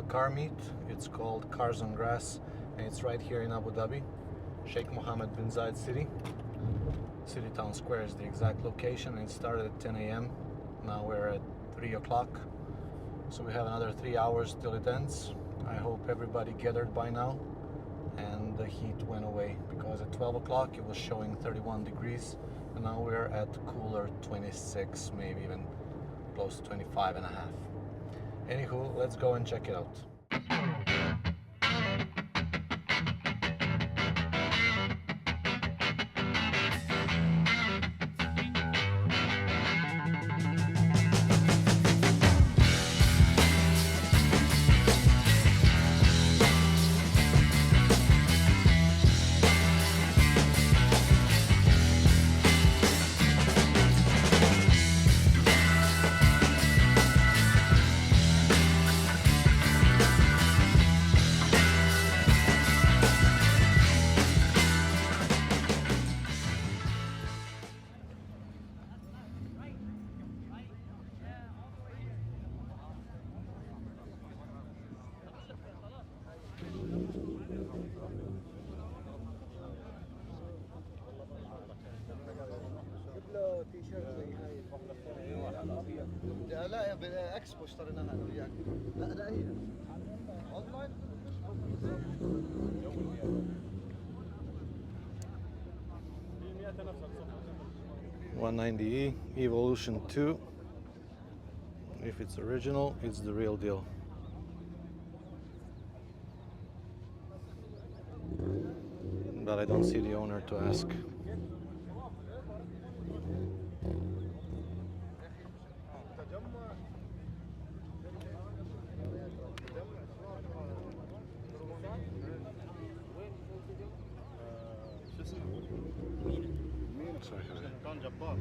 car meet. It's called Cars on Grass, and it's right here in Abu Dhabi, Sheikh Mohammed bin Zayed City. City Town Square is the exact location, and it started at 10 a.m. Now we're at 3 o'clock, so we have another 3 hours till it ends. I hope everybody gathered by now and the heat went away, because at 12 o'clock it was showing 31 degrees and now we're at cooler 26, maybe even close to 25 and a half. Anywho, let's go and check it out. لا بالاكسبو اشتريناها انا وياك. لا هي اونلاين. 190E Evolution 2. If it's original, it's the real deal. But I don't see the owner to ask. كان جبار.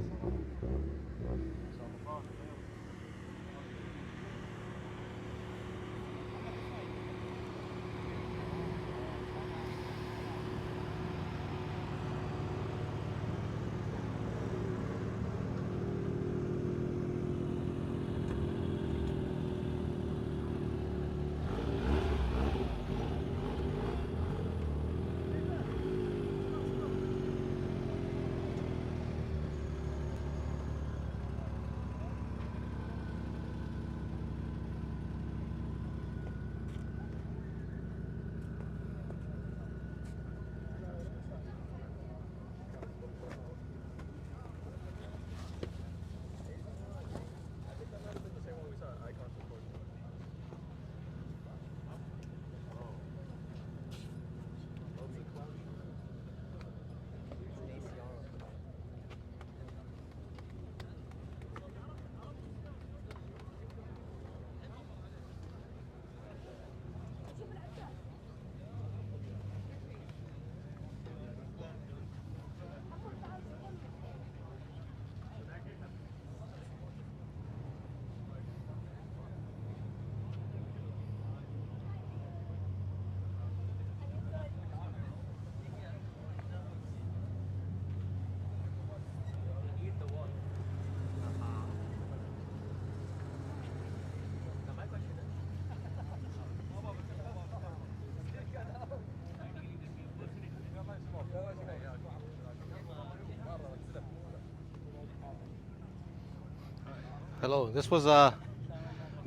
Hello, this was a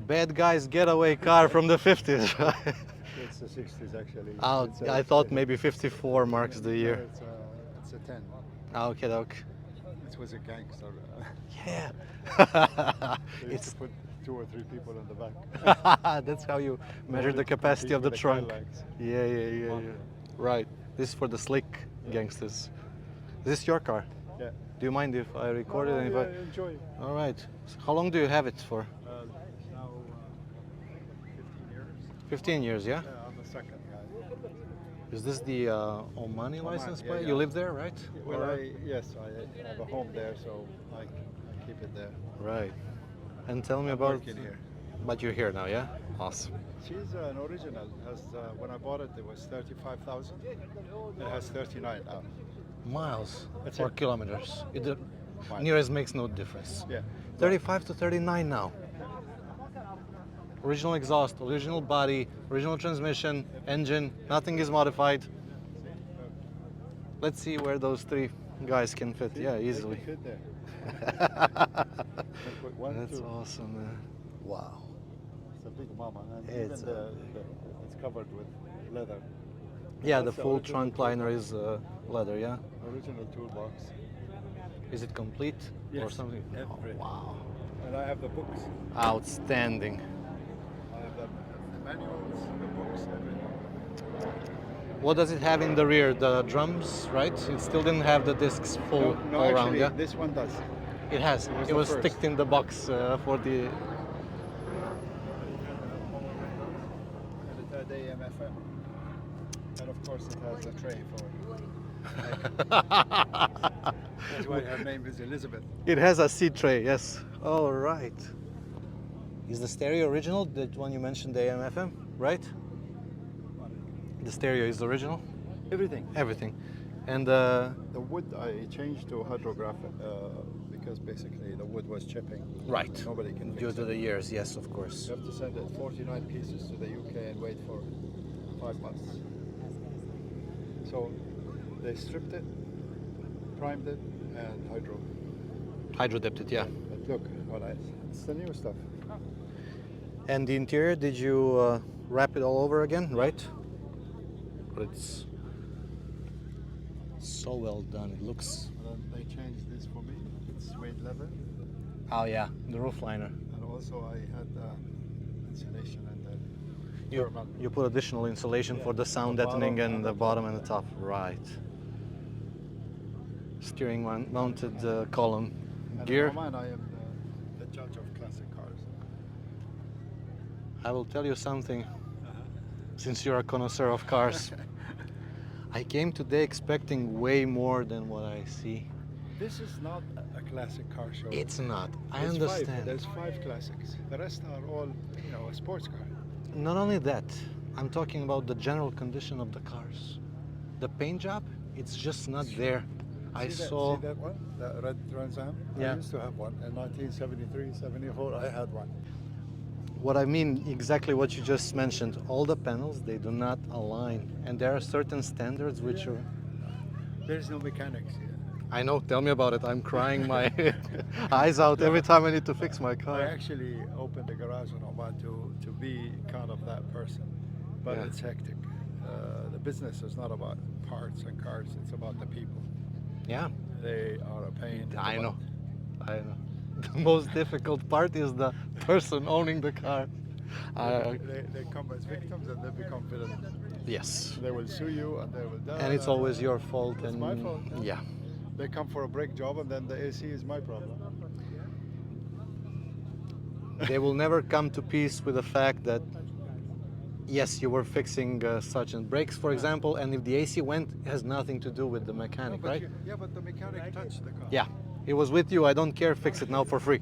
bad guy's getaway car from the 50s, right? It's the 60s actually. Oh, I thought maybe 54 marks the year. It's a 10. Okay, okay. It was a gangster. Yeah. They used It's to put 2 or 3 people in the back. that's how you measure the capacity of the trunk. Yeah. Right. This is for the slick gangsters. Is this your car? Yeah. Do you mind if I record it? And if I... enjoy. All right. So how long do you have it for? Now 15 years. 15 years, yeah? Yeah, I'm the second guy. Is this the Omani license yeah, plate? yeah. You live there, right? Well, Or- yes, I have a home there, so I keep it there. Right. And tell me I'm about... working here. But you're here now, yeah? Awesome. She's an original. Has when I bought it, it was 35,000. It has 39 now. Miles That's or it. kilometers? Miles. Nearest makes no difference. Yeah. 35 to 39 now. Original exhaust, original body, original transmission, engine, nothing is modified. Let's see where those three guys can fit. Yeah, easily. They can fit there. Put one, That's two. awesome, man. Wow. It's a big mama, and It's even it's covered with leather. Yeah, the That's the full original trunk liner is leather, yeah? Original toolbox. Is it complete or Yes, something? Oh, everything. wow. And I have the books. Outstanding. I have the manuals, the books, everything. What does it have in the rear? The drums, right? It still didn't have the discs full No, all actually, around, yeah? this one does. It has. was It the was first. sticked in the box for the... And it had AM, FM. And of course, it has a tray for. That's why her name is Elizabeth. It has a seat tray, yes. All right. Is the stereo original? The one you mentioned, the AM, FM, right? The stereo is original? Everything. Everything. And The wood I changed to hydrographic because basically the wood was chipping. right. Nobody can Due fix to it. the years, yes, of course. You have to send it 49 pieces to the UK and wait for 5 months. So they stripped it, primed it, and Hydro dipped it, yeah. But look, it's the new stuff. And the interior, did you wrap it all over again, right? But it's so well done. It looks... And then they changed this for me. It's suede leather. Oh yeah, the roof liner. And also I had insulation and the You put additional insulation Yeah, for the sound the deadening bottom and and the the bottom and the top, right. Steering mounted column And gear. in Oman, I am the judge of classic cars. I will tell you something, since you're a connoisseur of cars. I came today expecting way more than what I see. This is not a classic car show. It's not. I There's understand. There's 5 classics. The rest are all, a sports car. Not only that, I'm talking about the general condition of the cars. The paint job, it's just not there. I saw... See that one? The red Trans Am? Yeah. I used to have one. In 1973, 74, I had one. What I mean, exactly what you just mentioned. All the panels, they do not align. And there are certain standards which are... There's no mechanics here. I know, tell me about it. I'm crying my eyes out every time I need to fix my I car. actually opened the garage in Oman to be kind of that person. But Yeah. it's hectic. The business is not about parts and cars, it's about the people. Yeah, They are a pain. in the I know. butt. I know. The most difficult part is the person owning the car. They come as victims and they become villains. Yes. They will sue you and they will... And it's always your fault. It's And my fault. Yeah. They come for a brake job and then the AC is my problem. They will never come to peace with the fact that, yes, you were fixing such and brakes, for example, and if the AC went, it has nothing to do with the mechanic, but right? yeah, but the mechanic touched the car. Yeah, it was with you, I don't care, fix it now for free.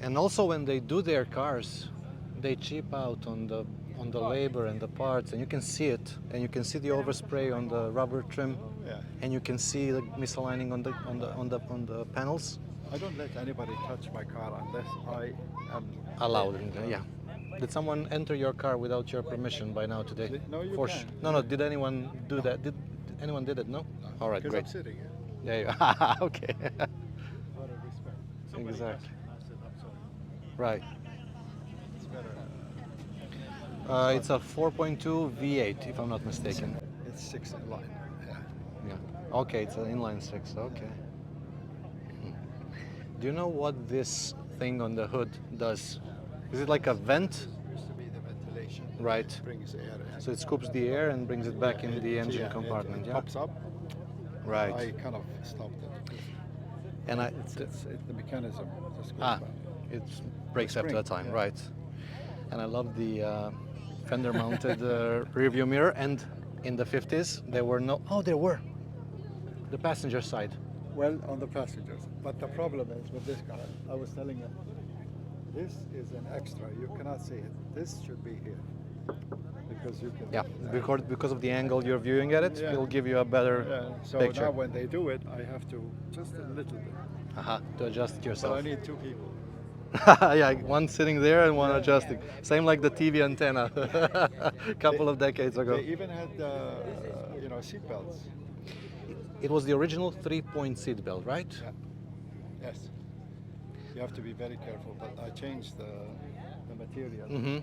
And also when they do their cars, they cheap out on the labor and the parts, and you can see it, and you can see the overspray on the rubber trim, Yeah. and you can see the misaligning on the panels. I don't let anybody touch my car unless I am Allowed, yeah. Did someone enter your car without your permission by now today? No, you For can. No, did anyone do that? Did anyone did it? No? All right, Because great. I'm sitting here. There you okay. Out of respect. Exactly. I said, I'm sorry. Right. It's better. It's a 4.2 V8, if I'm not mistaken. It's 6 in line. Yeah. Yeah. Okay, it's an inline 6. Okay. Do you know what this thing on the hood does? Is it like a vent? Used to be the ventilation. Right. It brings air in. So it scoops the air and brings it back in the engine Yeah, compartment, it yeah? pops up. Right. I kind of stopped it. And It's the mechanism. Just goes Ah, back. it breaks after spring, that time, yeah. right. And I love the fender mounted rear view mirror, and in the 50s there were no, oh there were, the passenger side. Well, on the passengers. But the problem is with this car, I was telling you, this is an extra. You cannot see it. This should be here. because you can. Yeah, because of the angle you're viewing at it, Yeah. it'll give you a better So picture. now when they do it, I have to just a little bit. To adjust it But yourself. I need two people. Yeah, one sitting there and one adjusting. Same like the TV antenna a couple of decades ago. They even had, seat belts. It was the original 3-point seat belt, right? Yeah. Yes. You have to be very careful, but I changed the material. Mm-hmm.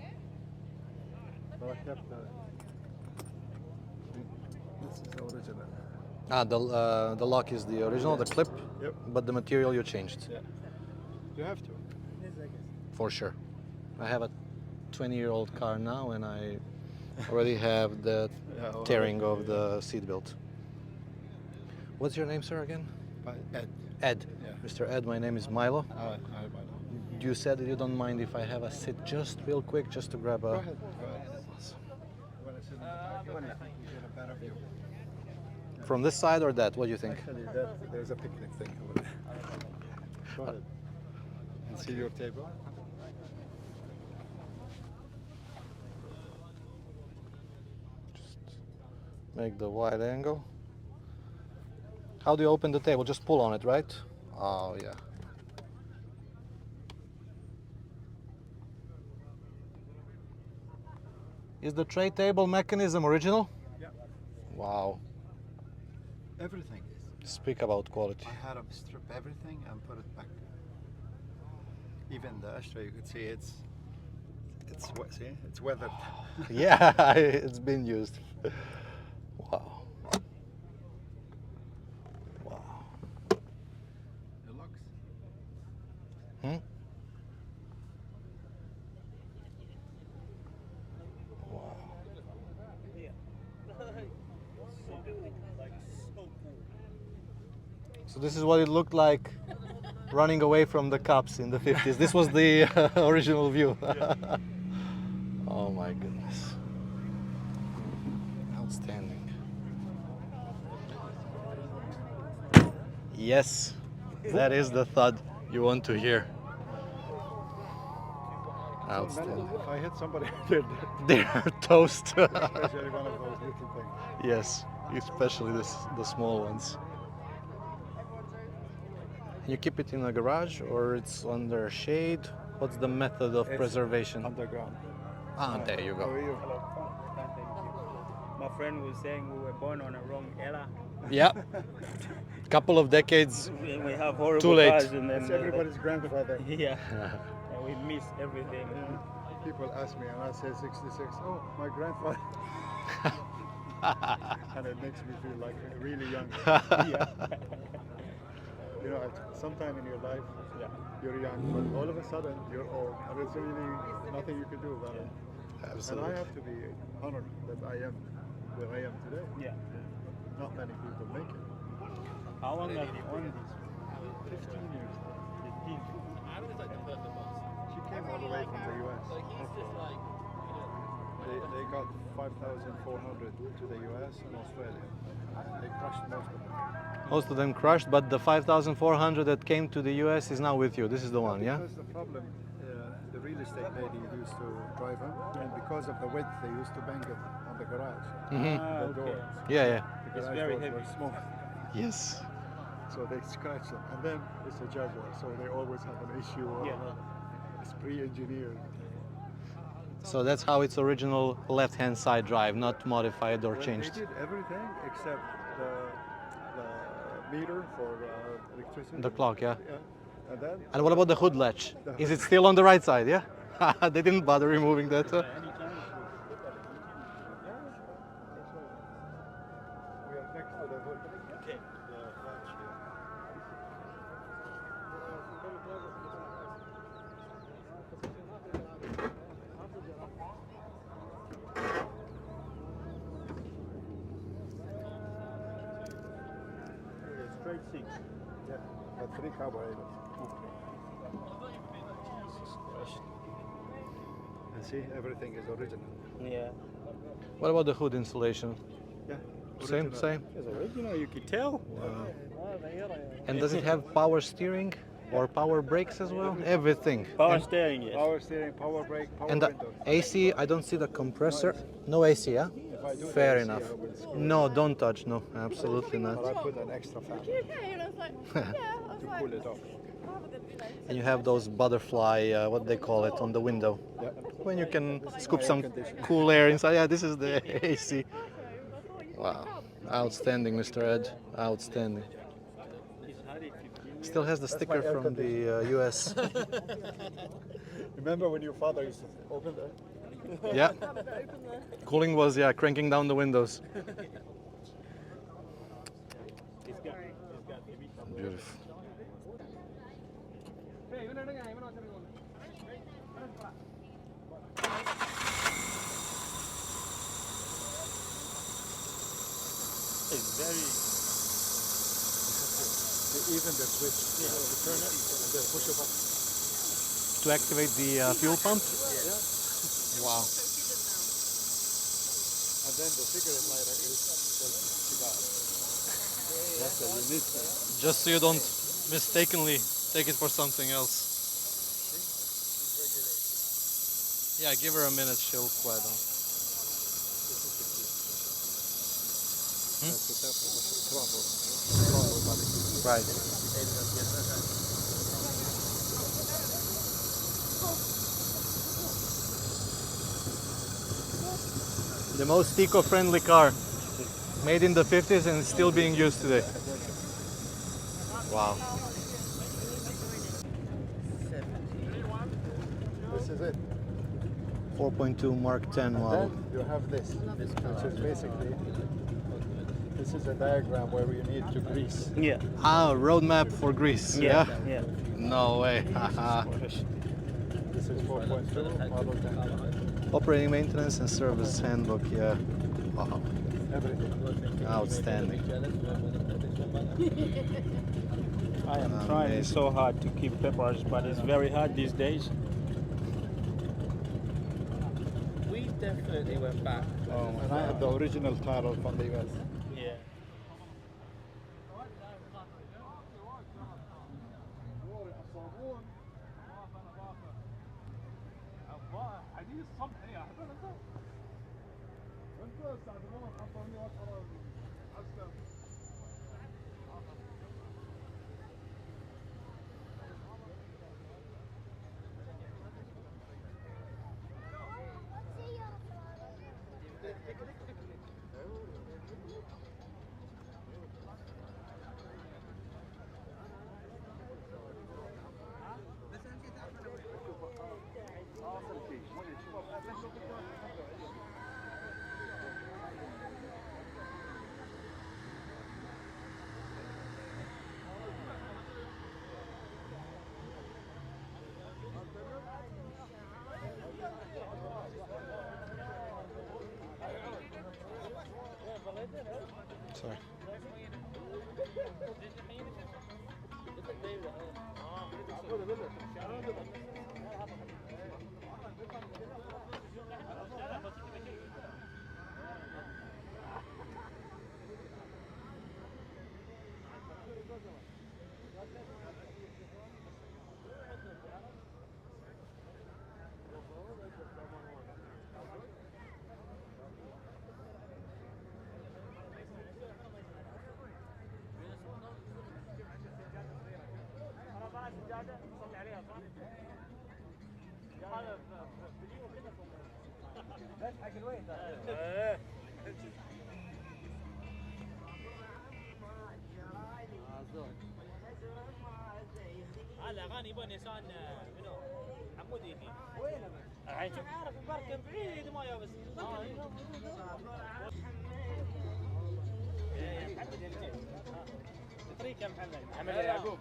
But I kept this is the original. The lock is the original, the clip, Yep. but the material you changed. Yeah. You have to. For sure. I have a 20-year-old car now, and I already have the Yeah, well, tearing of the seat belt. What's your name, sir, again? Ed. Ed. Yeah. Mr. Ed, my name is Milo. I You said that you don't mind if I have a sit just real quick, just to grab a... Go ahead. Awesome. You want to sit in the back? You get a better view. From this side or that? What do you think? Actually, there's a picnic thing over there. Go ahead. And see your table. Make the wide angle. How do you open the table? Just pull on it, right? Oh, yeah. Is the tray table mechanism original? Yeah. Wow. Everything is. Speak about quality. I had them strip everything and put it back. Even the ashtray, you could see it's weathered. Yeah, it's been used. Wow. Wow. It looks. Hmm? Wow. So this is what it looked like running away from the cops in the 50s. This was the original view. Oh my goodness. Outstanding. Yes, that is the thud you want to hear. Outstanding. If I hit somebody, They're toast. especially one of those little things. Yes, especially the small ones. You keep it in a garage or it's under shade? What's the method of preservation? Underground. Ah, there you How are go. you? Thank you. My friend was saying we were born on a wrong era. Yeah. Couple of decades. We have horrible Too late. cars and then It's everybody's grandfather. yeah, and we miss everything. People ask me, and I say 66. Oh, my grandfather. And it makes me feel like really young. You know, sometime in your life, you're young, but all of a sudden you're old, and there's really nothing you can do about it. Absolutely. And I have to be honored that I am where I am today. Yeah. Not many people make it. How long have you owned this? 15 years. 15. She came all the way from the US. They got 5,400 to the US and Australia. And they crushed most of them. Most of them crushed, but the 5,400 that came to the US is now with you. This is the one, yeah? Because the problem, the real estate lady used to drive them, and because of the width, they used to bang it on the garage. Mm-hmm. The door. Yeah, yeah. The It's garage very doors heavy. were small. Yes. So they scratch them. And then it's a Jaguar, so they always have an issue. Or it's pre-engineered. So that's how its original left-hand side drive, not modified or Well, changed. They did everything except the meter for electricity. The clock, yeah. Yeah. And then And what about the hood latch? Is it still on the right side, yeah? They didn't bother removing that. we are next to the hood. Okay. The latch here. Straight 6. Yeah. But 3 carburetors. And see, everything is original. Yeah. What about the hood installation? Yeah. Same, original. same. It's original, you could tell. And does it have power steering? or power brakes as well? Everything. Power And, steering, yes. Power steering, power brake, power and the windows. AC, I don't see the compressor. No AC, yeah? If I do the Fair AC, enough. I will screw No, don't touch. No, absolutely But not. I put an extra fan Okay, and I was like, yeah, I was to like, cool it off. I'll have a good, And you have those butterfly, what they call it, on the window. Yeah. When you can scoop my air some conditioner. cool air inside. Yeah, this is the AC. I thought you Wow. Outstanding, Mr. Ed. Outstanding. Still has the sticker air from the US. Remember when your father used to open that? Yeah. Cooling was, yeah, cranking down the windows. Beautiful. It's very. Even the switch, you turn it and then push a button. To activate the fuel pump? Yeah. Wow. And then the cigarette lighter is the cigar. That's a unique thing. Just so you don't mistakenly take it for something else. Yeah, give her a minute, she'll quiet down. That's the throttle button. Right. The most eco-friendly car, made in the 50s and still being used today. Wow. This is it. 4.2 Mark 10 model. Then you have this, which is basically, this is a diagram where you need to grease. Yeah. Ah, roadmap for Greece. Yeah. Yeah. Yeah. No way. Haha. This is 4.2, model 10. Operating maintenance and service handbook. Yeah. Wow. Everything. Outstanding. I am trying so hard to keep papers, but it's very hard these days. We definitely went back. And I have the original title from the US. Yeah. Sorry. الاغاني يبون انسان منو عمود يجي وين الحين شوف عارف بركب بعيد ما يابس يا محمد يا نجيب تريك يا محمد محمد يا يعقوب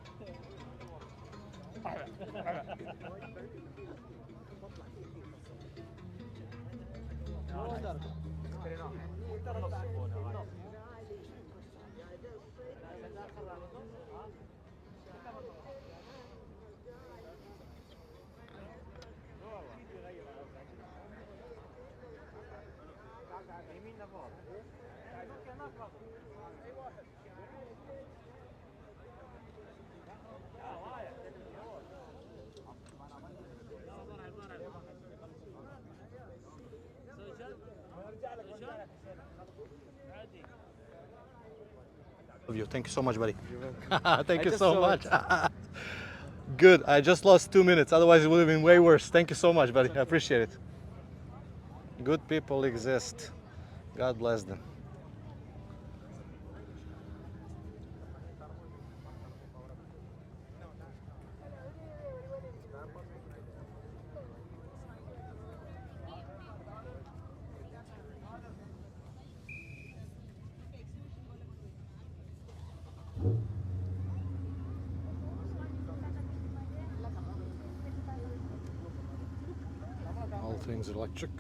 Love you. Thank you so much, buddy. You're welcome. Thank I you just so saw much. Good. I just lost 2 minutes. Otherwise, it would have been way worse. Thank you so much, buddy. I appreciate it. Good people exist. God bless them. All things electric.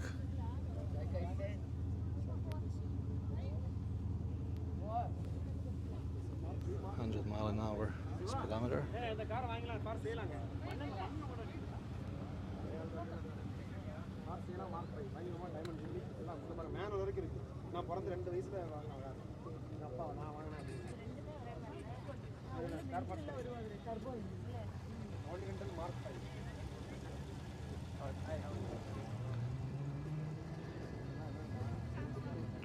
mph speedometer.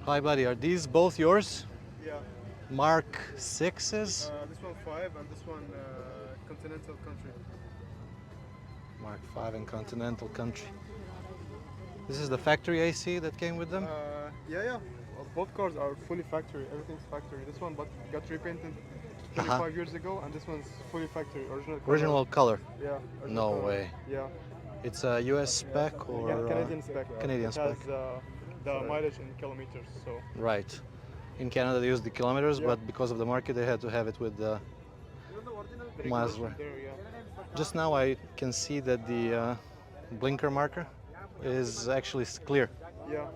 Hi, buddy. Are these both yours? Yeah. Mark 6s? This one 5 and this one Continental Country. Mark 5 and Continental Country. This is the factory AC that came with them? Yeah. Both cars are fully factory. Everything's factory. This one got repainted 25 years ago, and this one's fully factory. Original color. Original color. Yeah. No color. way. Yeah. It's a US spec or Yeah, Canadian spec. Canadian it spec. has the mileage in kilometers. So. Right. In Canada they use the kilometers, Yeah. but because of the market they had to have it with the miles. There, yeah. Just now I can see that the blinker marker is actually clear, Yeah.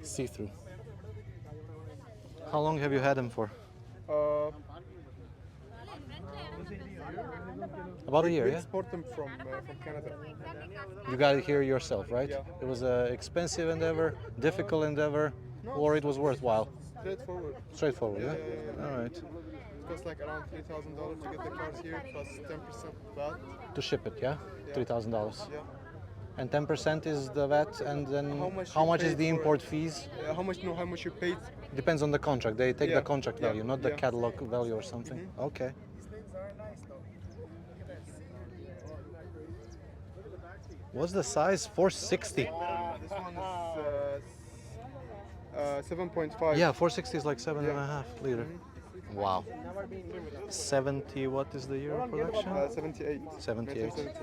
see-through. How long have you had them for? About a year, We yeah? export them from Canada. You got it here yourself, right? Yeah. It was an expensive endeavor, difficult endeavor, or it was worthwhile? Straightforward. Straightforward, yeah? Yeah. All right. It costs like around $3,000 to get the cars here, plus 10% VAT. To ship it, yeah? Yeah. $3,000. Yeah. And 10% is the VAT, and then How much is you the paid for import it? fees? How much you paid? Depends on the contract. They take Yeah, the contract yeah, value, not the yeah. catalog value or something. Okay. What's the size? 460. This one is 7.5. Yeah, 460 is like 7.5 Yeah. liter. Wow. 70, what is the year of production? 78. 78. 1978.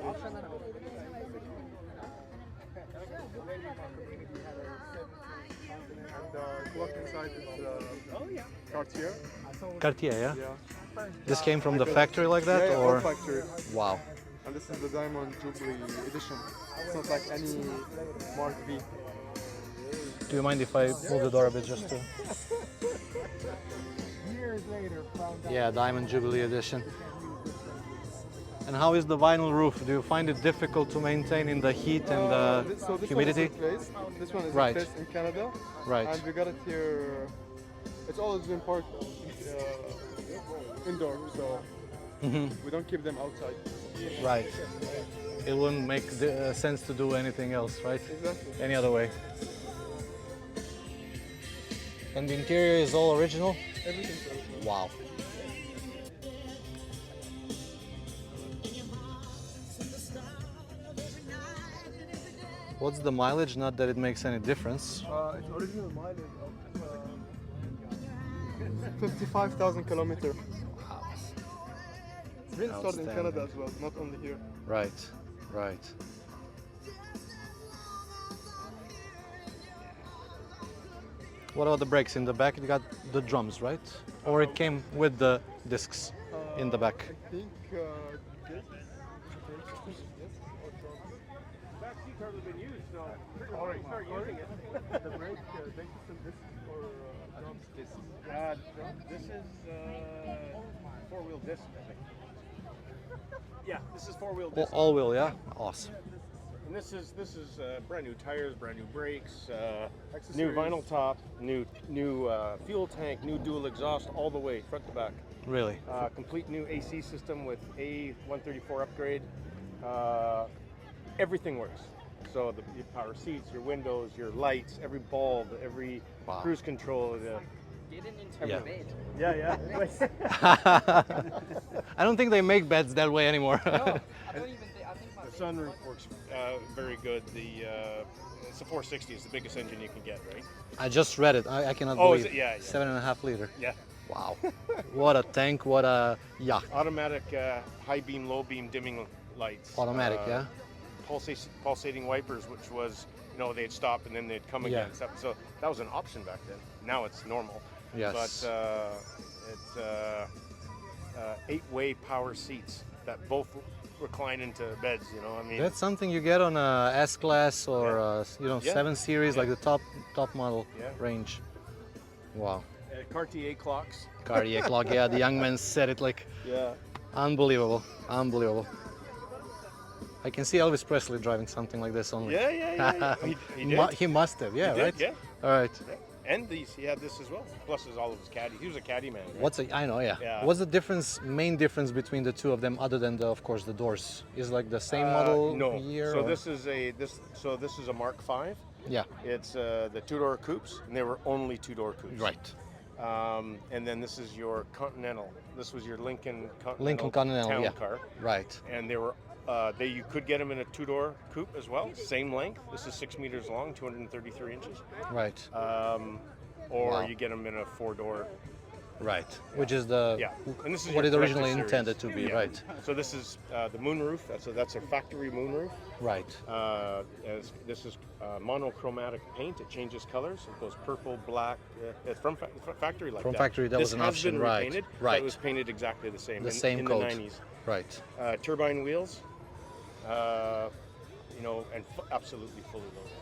And locked inside is Cartier. Cartier, yeah? Yeah. This came from the factory like that, Yeah, or? all factory. Wow. And this is the Diamond Jubilee edition. It's not like any Mark V. Do you mind if I move the door a bit just to? Yeah, Diamond Jubilee edition. And how is the vinyl roof? Do you find it difficult to maintain in the heat and the So this humidity? One is replaced. This one is Right. replaced in Canada. Right. And we got it here. It's always been parked indoor, so we don't keep them outside. Right. It wouldn't make sense to do anything else, right? Exactly. Any other way. And the interior is all original? Everything's original. Wow. What's the mileage? Not that it makes any difference. It's original mileage of 55,000 kilometers. Wow. It's been stored in Outstanding. Canada as well, not only here. Right, right. What about the brakes? In the back you got the drums, right? Or it came with the discs in the back? I think this. Backseat cars have been used, so start using it. The brake, this is for drums. This is four-wheel disc, I think. Yeah, this is four-wheel disc. All wheel, yeah? Awesome. And this is brand new tires, brand new brakes, new Accessories. vinyl top, new fuel tank, new dual exhaust all the way front to back. Really? Complete new AC system with A134 upgrade. Everything works. So your power seats, your windows, your lights, every bulb, every Wow. cruise control, didn't into Yeah. a bed. Yeah, I don't think they make beds that way anymore. No, I don't even think. I think my The sunroof works very good. It's a 460. It's the biggest engine you can get, right? I just read it. I cannot Oh, is believe. it? Yeah, yeah. 7.5 liter. Yeah. Wow. What a tank. What a yacht. Automatic high beam, low beam dimming lights. Automatic, yeah. Pulsating wipers, which was, they'd stop and then they'd come again. Yeah. So that was an option back then. Now it's normal. Yes. But it's 8-way power seats that both recline into beds. I mean. That's something you get on a S-Class or Yeah. 7 Series, like the top model Yeah. range. Wow. Cartier clocks. Cardiac clock, yeah, the young man said it like Yeah. unbelievable. Unbelievable. I can see Elvis Presley driving something like this only. Yeah. He did. He must have, yeah, He did, right? Yeah. All right. And he had this as well. Plus, all of his caddy. He was a caddy man. Right? I know, yeah. Yeah. What's the main difference between the two of them, other than of course, the doors? Is like the same model No. year? So or? this is a Mark V. Yeah. It's the two-door coupes, and they were only two-door coupes. Right. And then this is your Continental. This was your Lincoln Continental, town yeah. car. Right. And they were you could get them in a two-door coupe as well, same length. This is 6 meters long, 233 inches. Right. Or Wow. you get them in a four-door. Right. Which is the And this is what your it originally collector series. intended to be. Yeah. Right. So this is the moonroof. That's a factory moonroof. Right. This is monochromatic paint. It changes colors. It goes purple, black. It's from factory like From that. factory, that this was an has option, been right, repainted, right. It was painted exactly the same. The in, same in coat. the 90s. Right. Turbine wheels. And absolutely fully loaded.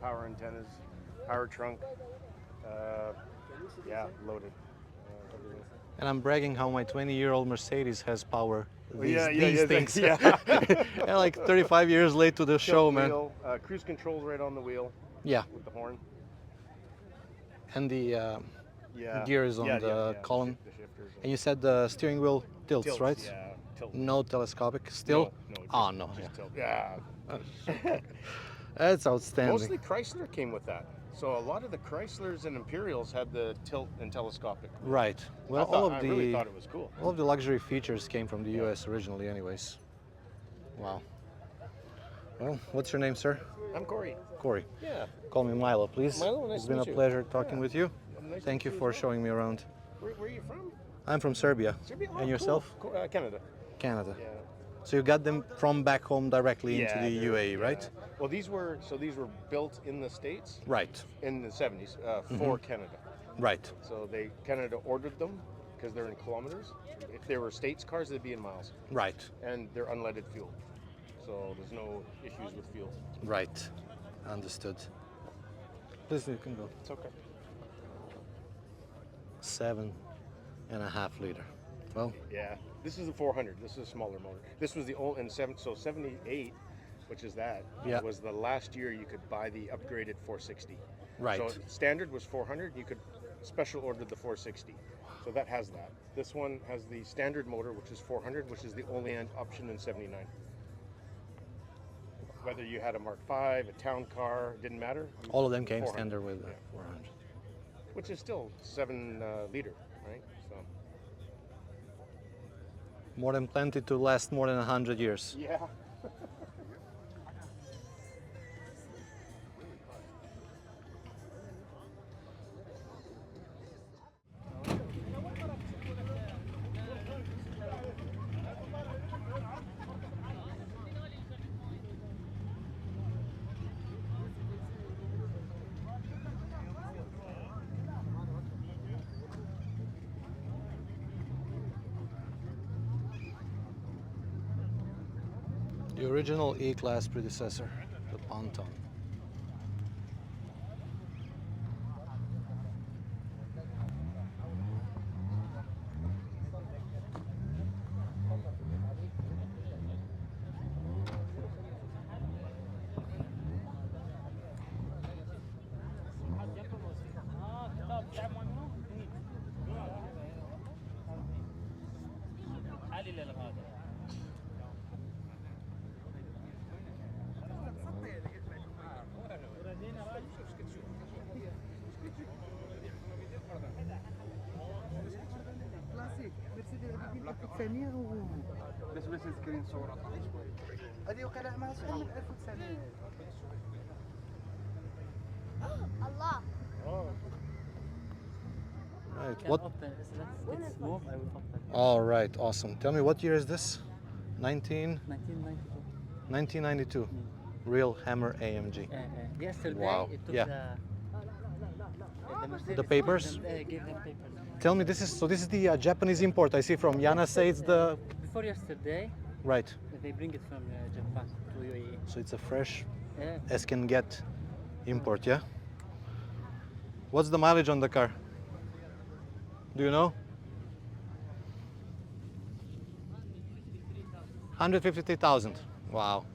Power antennas, power trunk, loaded. Everything. And I'm bragging how my 20-year-old Mercedes has power. These Yeah, things. yeah. And like 35 years late to the show, Tilt man. wheel, cruise control right on the wheel Yeah. with the horn. And the Yeah. gears on the column. The shifters. And you said the steering wheel tilts, Tilts, right? Yeah. Tilt. No telescopic still? No. Oh, no. Just tilt. Yeah. That's outstanding. Mostly Chrysler came with that. So a lot of the Chryslers and Imperials had the tilt and telescopic. Right. Well, I really thought it was cool. all of the luxury features came from the US originally anyways. Wow. Well, what's your name, sir? I'm Corey. Corey. Yeah. Call me Milo, please. Milo, nice It's to been a meet you. pleasure talking Yeah. with you. Nice Thank to you meet for showing me around. Where are you from? I'm from Serbia. Serbia? Oh, And yourself? Cool. Canada. Canada. Yeah. So you got them from back home directly into the they're- UAE, right? yeah. Well, these were built in the States Right. in the 70s for Canada. Right. So Canada ordered them because they're in kilometers. If they were States cars, they'd be in miles. Right. And they're unleaded fuel. So there's no issues with fuel. Right. Understood. Please, you can go. It's okay. 7.5 liter. Well, Yeah. This is a 400. This is a smaller motor. This was the old in 78, which is that. Yeah. Was the last year you could buy the upgraded 460. right. So standard was 400. You could special order the 460. So that has that. This one has the standard motor, which is 400, which is the only option in 79. Whether you had a Mark V, a town car, didn't matter. All of them came 400. standard with Yeah. 400. Which is still 7 liter, right? So More than plenty to last more than 100 years. yeah. The original E-Class predecessor, the Ponton. عالي للغاية. بس سكرين صورة هذه وقع ما من 1900 Allah. Right. Can What? open, let's move, I will open. All right. Awesome. Tell me, what year is this? 1992. 1992. Real Hammer AMG. Yesterday Wow. it took Yeah. the Mercedes The papers? gave them papers. Tell me, this is the Japanese import. I see from Yana say it's the Before yesterday, right. they bring it from Japan to UAE. So it's a fresh Yeah. as can get import, yeah? What's the mileage on the car? Do you know? 153,000. Wow.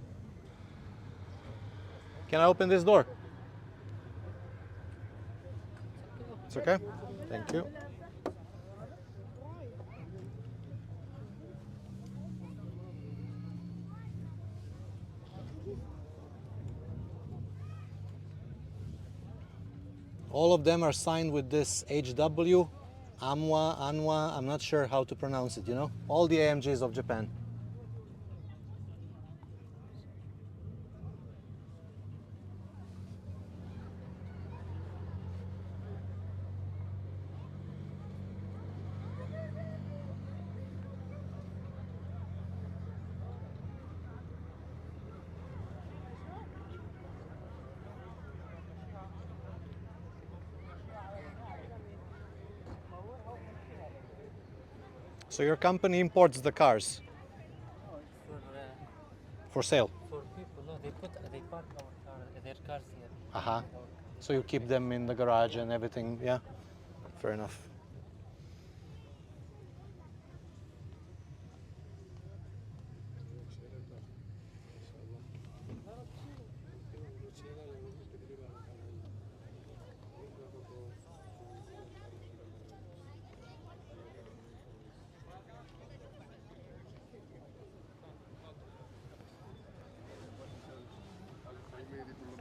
Can I open this door? It's okay? Thank you. All of them are signed with this HW, Anwa, I'm not sure how to pronounce it, you know? All the AMGs of Japan. So your company imports the cars Oh, it's for sale? for people. No, they park their cars here. Uh-huh. So you keep them in the garage and everything, yeah? Fair enough.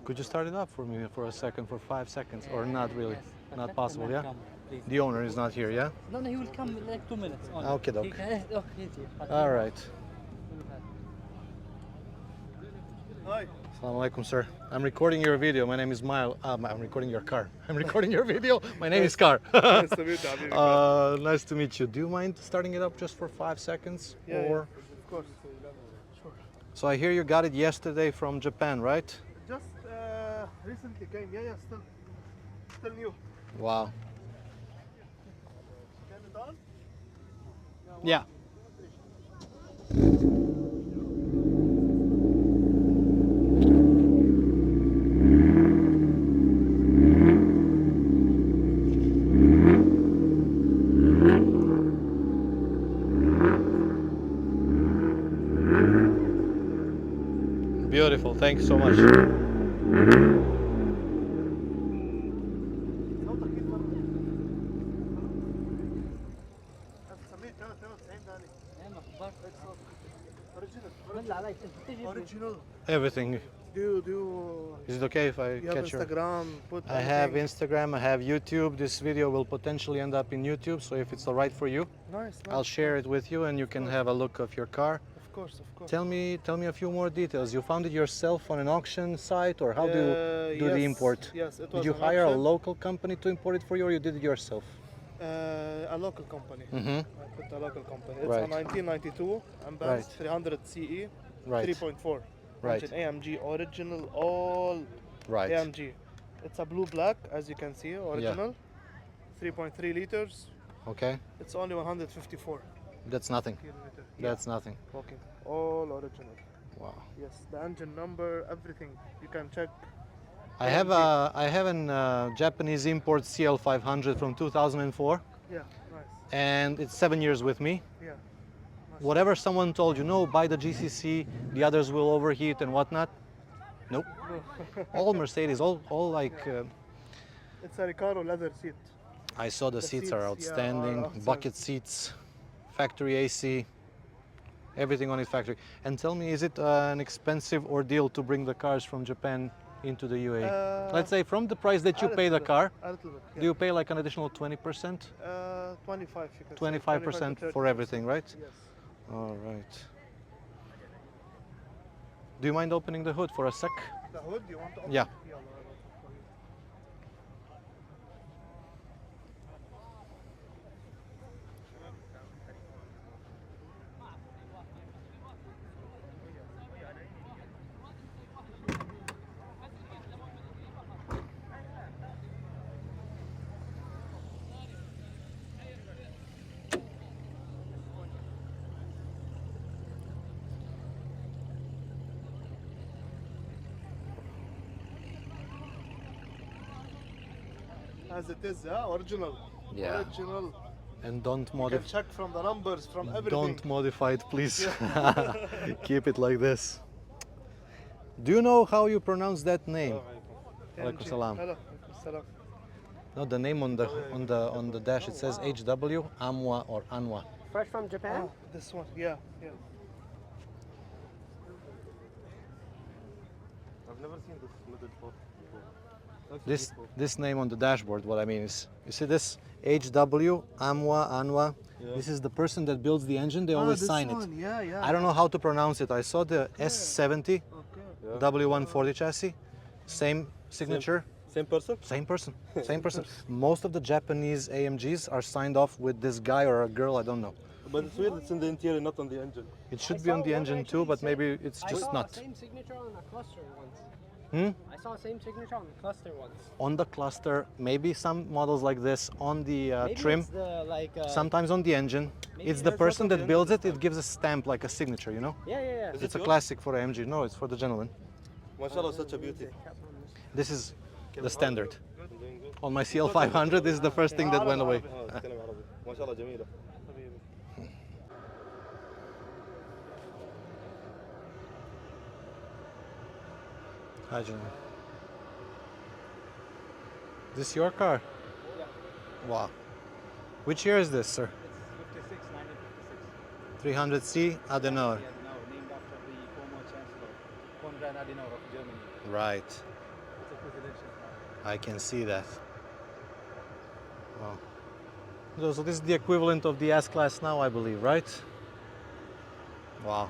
Could you start it up for me for a second, for 5 seconds, or not really? Yes, but Not let possible, the yeah? man come, please. The owner is not here, yeah? No, he will come in like 2 minutes only. Okay, doc. He can, he's here. But All right. Hi. Assalamu alaikum, sir. I'm recording your video. My name is Mile. I'm recording your car. I'm recording your video. My name is Car. Nice to meet you, Habibi. Nice to meet you. Do you mind starting it up just for 5 seconds? Yeah, or of course. Sure. So I hear you got it yesterday from Japan, right? Just recently came. Yeah, still new. Wow. Can it on? Yeah. Beautiful. Thank you so much. Everything. Is it okay if I You have catch your... Instagram? Put I have anything? Instagram, I have YouTube. This video will potentially end up in YouTube, so if it's all right for you, Nice. I'll share it with you and you can have a look of your car. Of course. Tell me a few more details. You found it yourself on an auction site, or how do you do the Yes, import? Yes, it was Did you an hire a auction. local company to import it for you, or you did it yourself? A local company. Mm-hmm. I put a local company. It's Right. a 1992 Ambassador Right. 300 CE, Right. 3.4. Right. Engine AMG original, all Right. AMG. It's a blue black, as you can see, original. 3.3 liters. Okay. It's only 154 That's nothing. kilometer. That's nothing. Walking. All original. Wow. Yes, the engine number, everything. You can check. I have an Japanese import CL500 from 2004, Yeah, nice. and it's 7 years with me. Yeah. Whatever someone told you, no, buy the GCC, the others will overheat and whatnot. Nope. All Mercedes, all like. It's a Recaro leather seat. I saw the The seats seats, are yeah, outstanding. are awesome. Bucket seats, factory AC. Everything on it factory. And tell me, is it an expensive ordeal to bring the cars from Japan into the UAE? Let's say from the price that you pay the car, A little bit. Yeah. do you pay like an additional 20%? 25. You can say, 25% to for 30%. everything, right? Yes. All right. Do you mind opening the hood for a sec? The hood you want to open? Yeah. I'll open for you. As it is, yeah, original. Yeah. Original. And don't You can modify. check from the numbers, from everything. Don't modify it, please. Keep it like this. Do you know how you pronounce that name? Alaikum salam. Hello. Salam. No, the name on the dash, it says HW Amwa or Anwa. Fresh from Japan? Ah, this one, yeah, yeah. I've never seen this middle port before. This name on the dashboard, what I mean is, you see this HW Amwa Anwa. Yeah. This is the person that builds the engine. They always this sign one. it. Yeah, yeah. I don't know how to pronounce it. I saw the S70 Okay. W140 chassis, same signature. Same person? Same person, same person. Most of the Japanese AMGs are signed off with this guy or a girl, I don't know. But it's weird, it's in the interior, not on the engine. It should be on the engine too, but maybe it's I just saw not. the same signature on the cluster once. Hmm? I saw the same signature on the cluster once. On the cluster, maybe some models like this, on the Maybe trim, it's the, like, sometimes on the engine. maybe It's the it's not person on the that builds engine, it, it gives a stamp like a signature, you know? yeah, yeah, yeah. Is It's it a yours? classic for AMG. No, it's for the gentleman. MashaAllah, such a beauty. This is the standard. I'm doing good. On my CL500, this is the first thing that went away. اه تتكلم عربي. ما شاء الله جميلة. Hi, gentlemen. This your car? Yeah. Wow. Which year is this, sir? It's 56, 1956. 300C Adenauer. Yeah, no, named after the former Chancellor, Konrad Adenauer of Germany. Right. It's a presidential car. I can see that. Wow. So this is the equivalent of the S-Class now, I believe, right? Wow.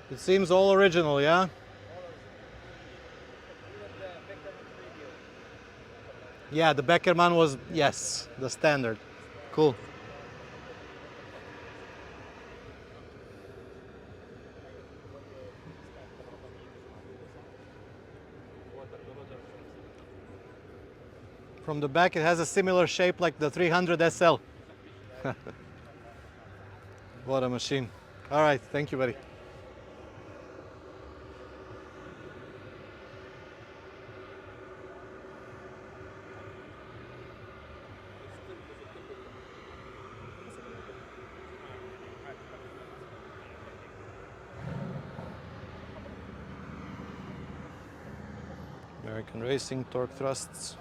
It seems all original, yeah? Yeah, the Beckerman was, yes, the standard. Cool. From the back, it has a similar shape like the 300 SL. What a machine. All right, thank you, buddy. American Racing torque thrusts.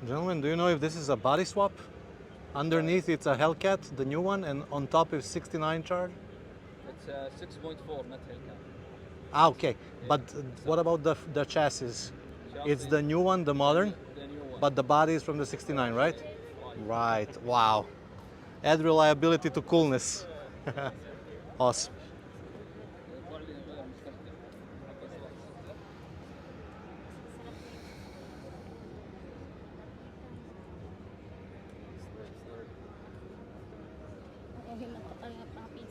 Gentlemen, do you know if this is a body swap? Underneath it's a Hellcat, the new one, and on top is 69 charge? It's 6.4, not Hellcat. Ah, okay. But what about the chassis? It's the new one, the modern, The new one. but the body is from the 69, right? Right. Wow. Add reliability to coolness. Awesome. Okay, magpapalingat natin.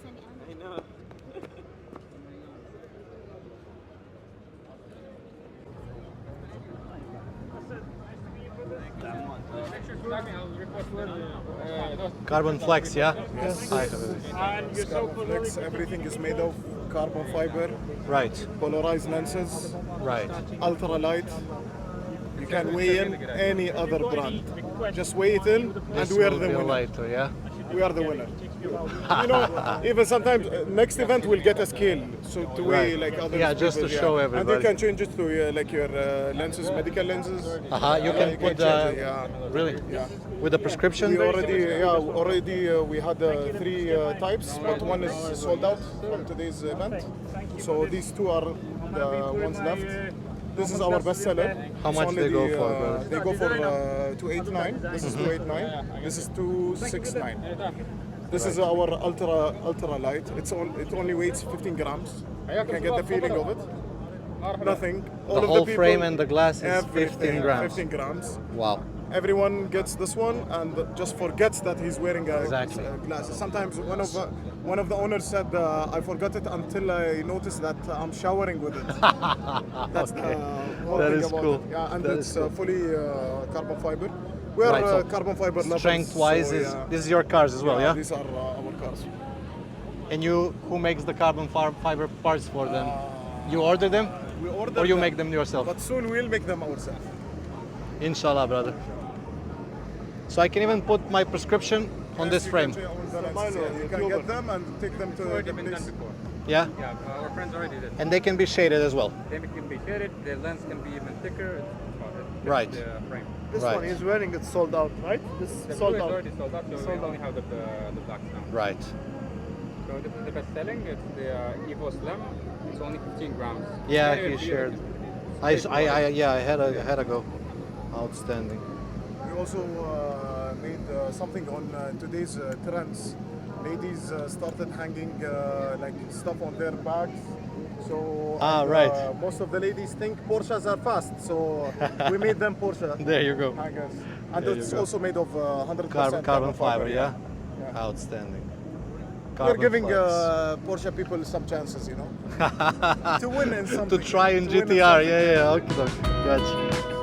Carbon flex, yeah? Yes. I have it. It's carbon flex. Everything is made of carbon fiber, Right, polarized lenses, right. ultralight. You can weigh in any other brand. Just weigh it in, and This we are will the be winner. lighter, yeah? We are the winner. You know, even sometimes next event we'll get a scale so to weigh Right. like other Yeah, just to people, show And everybody. you can change it to like your lenses, medical lenses. You can put change it, yeah. really? Yeah. With the prescription? We already we had 3 types, but one is sold out from today's event. So these 2 are the ones left. This is our best seller. How It's much only they go the, for, brother? They go for 289. This is 289. This is 269. This is our ultra light. It only weighs 15 grams. You can get the feeling of it. Nothing. All The of whole people, frame and the glass is everything, 15 grams. 15 grams. Wow. Everyone gets this one and just forgets that he's wearing Exactly. glasses. Sometimes one of the owners said, "I forgot it until I noticed that I'm showering with it." That's Okay. the whole That thing is about cool. it. Yeah, and That it's is cool. fully carbon fiber. We are Right, so carbon fiber lovers. Strength-wise, so, is yeah. this is your cars as well, yeah? These are our cars. And who makes the carbon fiber parts for them? You order them, We order or you them, make them yourself? but soon we'll make them ourselves. Inshallah, brother. So I can even put my prescription on this frame. You can get them and take them to the Already been done place. before. Yeah, Yeah, our friends already did. and they can be shaded as well. They can be shaded, the lens can be even thicker. It's Right. The frame. This Right. one he's wearing it sold out, right? This The sold blue is out. already sold out, so Sold we only out. have the black now. Right. So this is the best selling. It's the Evo Slim. It's only 15 grams. Yeah, Very he good. shared. I had a go. Outstanding. We also made something on today's trends. Ladies started hanging like stuff on their bags. So Right. most of the ladies think Porsches are fast, so we made them Porsche There you go. hangers. And There you it's go. also made of 100% Carbon fiber, yeah? Yeah. Outstanding. We're Carbon giving flex. Porsche people some chances, you know, to win in To something. try in to win GTR, something. yeah, okay, gotcha.